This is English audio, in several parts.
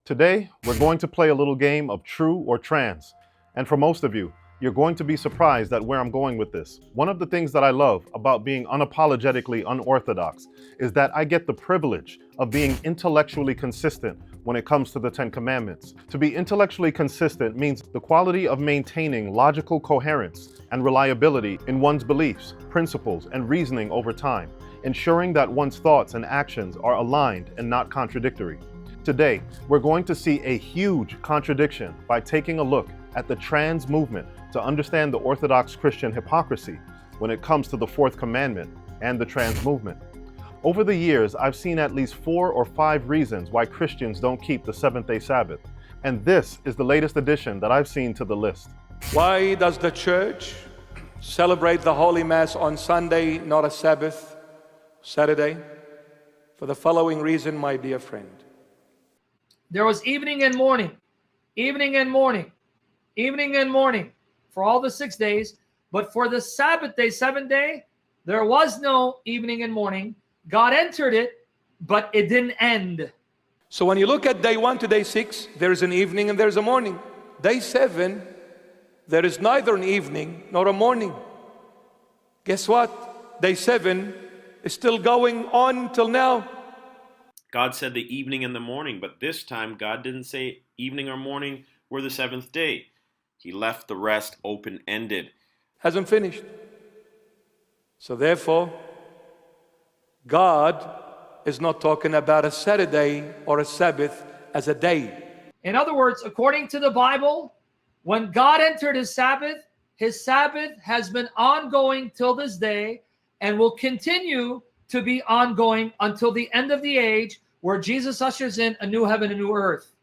Today, we're going to play a little game of true or trans. And for most of you, you're going to be surprised at where I'm going with this. One of the things that I love about being unapologetically unorthodox is that I get the privilege of being intellectually consistent when it comes to the Ten Commandments. To be intellectually consistent means the quality of maintaining logical coherence and reliability in one's beliefs, principles, and reasoning over time, ensuring that one's thoughts and actions are aligned and not contradictory. Today, we're going to see a huge contradiction by taking a look at the trans movement to understand the Orthodox Christian hypocrisy when it comes to the fourth commandment and the trans movement. Over the years, I've seen at least 4 or 5 reasons why Christians don't keep the seventh-day Sabbath, and this is the latest addition that I've seen to the list. Why does the church celebrate the Holy Mass on Sunday, not a Sabbath, Saturday? For the following reason, my dear friend. There was evening and morning, evening and morning, evening and morning for all the 6 days. But for the Sabbath day, 7th day, there was no evening and morning. God entered it, but it didn't end. So when you look at day 1 to day 6, there's an evening and there's a morning. Day 7, there is neither an evening nor a morning. Guess what? Day 7 is still going on till now. God said the evening and the morning, but this time God didn't say evening or morning were the seventh day. He left the rest open-ended. Hasn't finished. So therefore, God is not talking about a Saturday or a Sabbath as a day. In other words, according to the Bible, when God entered his Sabbath has been ongoing till this day and will continue to be ongoing until the end of the age, where Jesus ushers in a new heaven and new earth.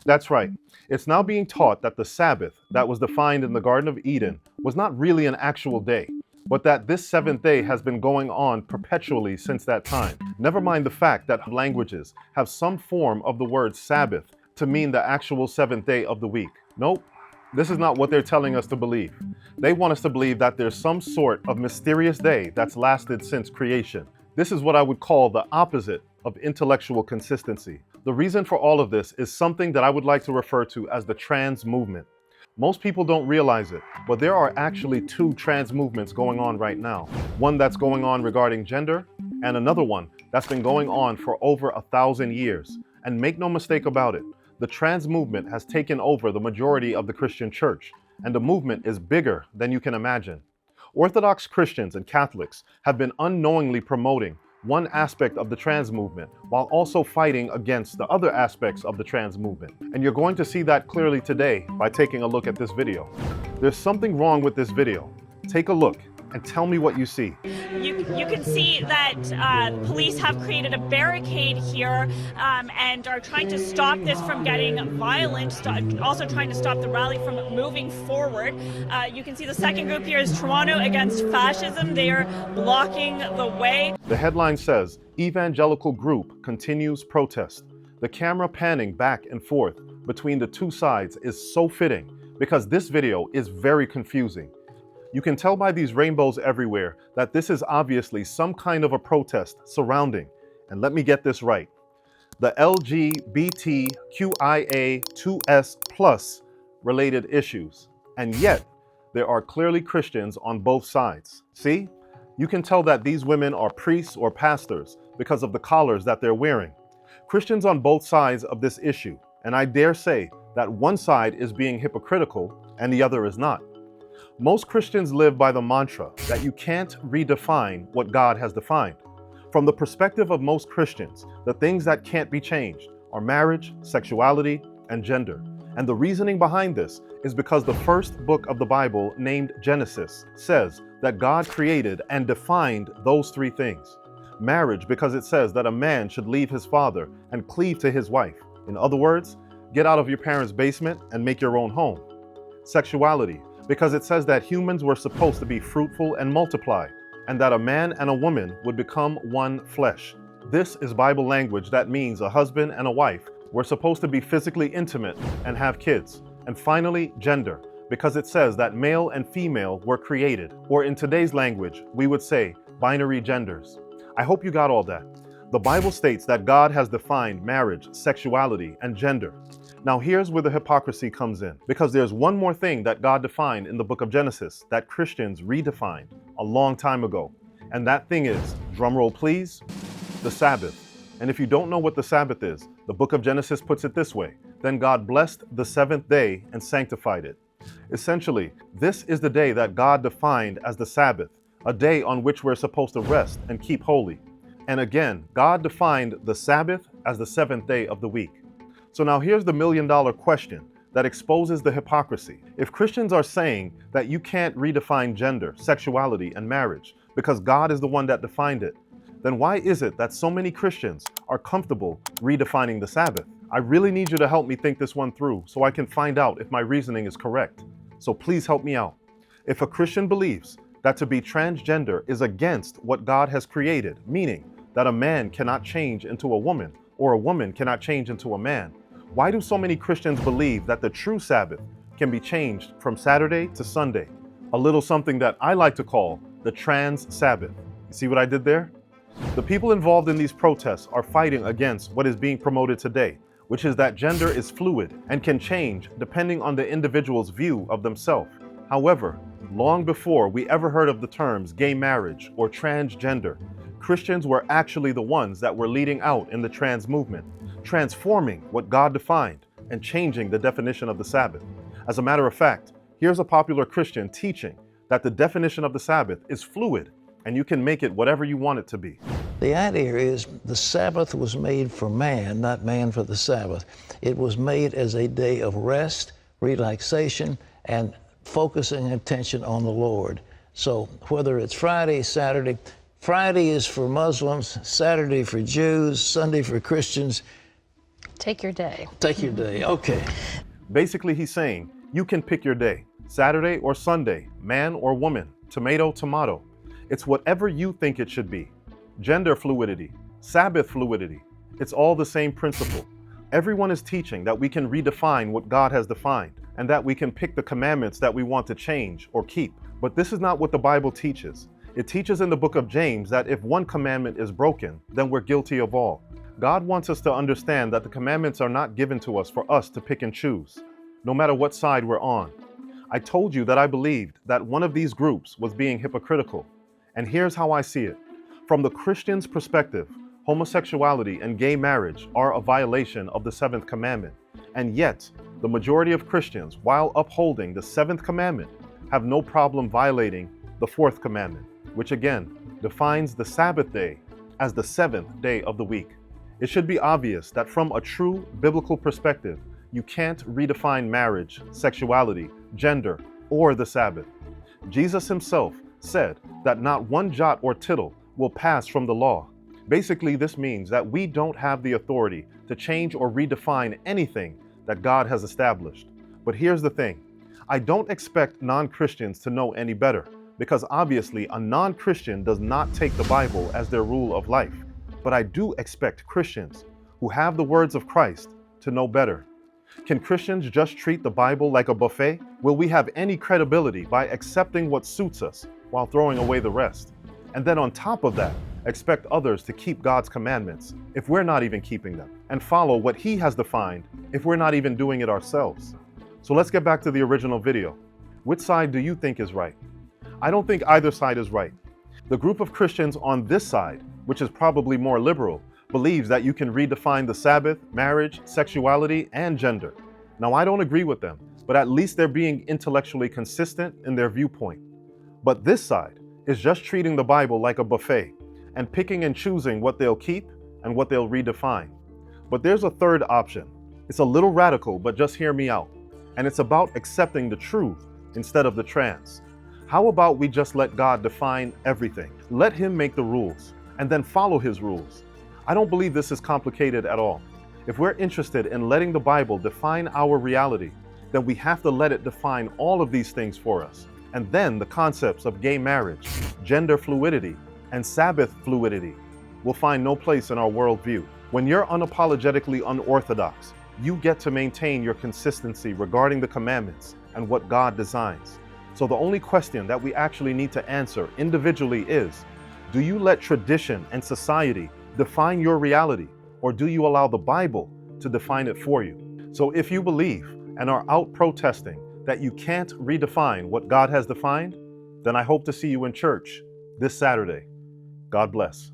That's right. It's now being taught that the Sabbath that was defined in the Garden of Eden was not really an actual day, but that this seventh day has been going on perpetually since that time. Never mind the fact that languages have some form of the word Sabbath to mean the actual seventh day of the week. Nope. This is not what they're telling us to believe. They want us to believe that there's some sort of mysterious day that's lasted since creation. This is what I would call the opposite of intellectual consistency. The reason for all of this is something that I would like to refer to as the trans movement. Most people don't realize it, but there are actually 2 trans movements going on right now. One that's going on regarding gender, and another one that's been going on for over 1,000 years. And make no mistake about it, the trans movement has taken over the majority of the Christian church, and the movement is bigger than you can imagine. Orthodox Christians and Catholics have been unknowingly promoting one aspect of the trans movement while also fighting against the other aspects of the trans movement. And you're going to see that clearly today by taking a look at this video. There's something wrong with this video. Take a look and tell me what you see. You can see that police have created a barricade here and are trying to stop this from getting violent, also trying to stop the rally from moving forward. You can see the second group here is Toronto Against Fascism. They are blocking the way. The headline says, Evangelical Group Continues Protest. The camera panning back and forth between the 2 sides is so fitting because this video is very confusing. You can tell by these rainbows everywhere that this is obviously some kind of a protest surrounding, and let me get this right, the LGBTQIA2S+ related issues. And yet, there are clearly Christians on both sides. See? You can tell that these women are priests or pastors because of the collars that they're wearing. Christians on both sides of this issue, and I dare say that one side is being hypocritical and the other is not. Most Christians live by the mantra that you can't redefine what God has defined. From the perspective of most Christians, the things that can't be changed are marriage, sexuality, and gender. And the reasoning behind this is because the first book of the Bible, named Genesis, says that God created and defined those 3 things. Marriage, because it says that a man should leave his father and cleave to his wife. In other words, get out of your parents' basement and make your own home. Sexuality, because it says that humans were supposed to be fruitful and multiply, and that a man and a woman would become one flesh. This is Bible language that means a husband and a wife were supposed to be physically intimate and have kids. And finally, gender, because it says that male and female were created, or in today's language, we would say binary genders. I hope you got all that. The Bible states that God has defined marriage, sexuality, and gender. Now here's where the hypocrisy comes in, because there's one more thing that God defined in the book of Genesis that Christians redefined a long time ago. And that thing is, drumroll please, the Sabbath. And if you don't know what the Sabbath is, the book of Genesis puts it this way: then God blessed the seventh day and sanctified it. Essentially, this is the day that God defined as the Sabbath, a day on which we're supposed to rest and keep holy. And again, God defined the Sabbath as the seventh day of the week. So now here's the million-dollar question that exposes the hypocrisy. If Christians are saying that you can't redefine gender, sexuality, and marriage because God is the one that defined it, then why is it that so many Christians are comfortable redefining the Sabbath? I really need you to help me think this one through so I can find out if my reasoning is correct. So please help me out. If a Christian believes that to be transgender is against what God has created, meaning that a man cannot change into a woman or a woman cannot change into a man, why do so many Christians believe that the true Sabbath can be changed from Saturday to Sunday? A little something that I like to call the Trans-Sabbath. You see what I did there? The people involved in these protests are fighting against what is being promoted today, which is that gender is fluid and can change depending on the individual's view of themselves. However, long before we ever heard of the terms gay marriage or transgender, Christians were actually the ones that were leading out in the trans movement, transforming what God defined and changing the definition of the Sabbath. As a matter of fact, here's a popular Christian teaching that the definition of the Sabbath is fluid and you can make it whatever you want it to be. The idea is the Sabbath was made for man, not man for the Sabbath. It was made as a day of rest, relaxation, and focusing attention on the Lord. So whether it's Friday, Saturday, Friday is for Muslims, Saturday for Jews, Sunday for Christians. Take your day. Take your day, okay. Basically, he's saying you can pick your day, Saturday or Sunday, man or woman, tomato, tomato. It's whatever you think it should be. Gender fluidity, Sabbath fluidity, it's all the same principle. Everyone is teaching that we can redefine what God has defined and that we can pick the commandments that we want to change or keep. But this is not what the Bible teaches. It teaches in the book of James that if one commandment is broken, then we're guilty of all. God wants us to understand that the commandments are not given to us for us to pick and choose, no matter what side we're on. I told you that I believed that one of these groups was being hypocritical. And here's how I see it. From the Christian's perspective, homosexuality and gay marriage are a violation of the seventh commandment. And yet, the majority of Christians, while upholding the seventh commandment, have no problem violating the fourth commandment, which again defines the Sabbath day as the seventh day of the week. It should be obvious that from a true biblical perspective, you can't redefine marriage, sexuality, gender, or the Sabbath. Jesus himself said that not one jot or tittle will pass from the law. Basically, this means that we don't have the authority to change or redefine anything that God has established. But here's the thing. I don't expect non-Christians to know any better, because obviously a non-Christian does not take the Bible as their rule of life. But I do expect Christians who have the words of Christ to know better. Can Christians just treat the Bible like a buffet? Will we have any credibility by accepting what suits us while throwing away the rest? And then on top of that, expect others to keep God's commandments if we're not even keeping them, and follow what He has defined if we're not even doing it ourselves. So let's get back to the original video. Which side do you think is right? I don't think either side is right. The group of Christians on this side, which is probably more liberal, believes that you can redefine the Sabbath, marriage, sexuality, and gender. Now, I don't agree with them, but at least they're being intellectually consistent in their viewpoint. But this side is just treating the Bible like a buffet and picking and choosing what they'll keep and what they'll redefine. But there's a third option. It's a little radical, but just hear me out. And it's about accepting the truth instead of the trans. How about we just let God define everything? Let Him make the rules and then follow His rules. I don't believe this is complicated at all. If we're interested in letting the Bible define our reality, then we have to let it define all of these things for us. And then the concepts of gay marriage, gender fluidity, and Sabbath fluidity will find no place in our worldview. When you're unapologetically unorthodox, you get to maintain your consistency regarding the commandments and what God designs. So the only question that we actually need to answer individually is, do you let tradition and society Define your reality, or do you allow the Bible to define it for you? So if you believe and are out protesting that you can't redefine what God has defined, then I hope to see you in church this Saturday. God bless.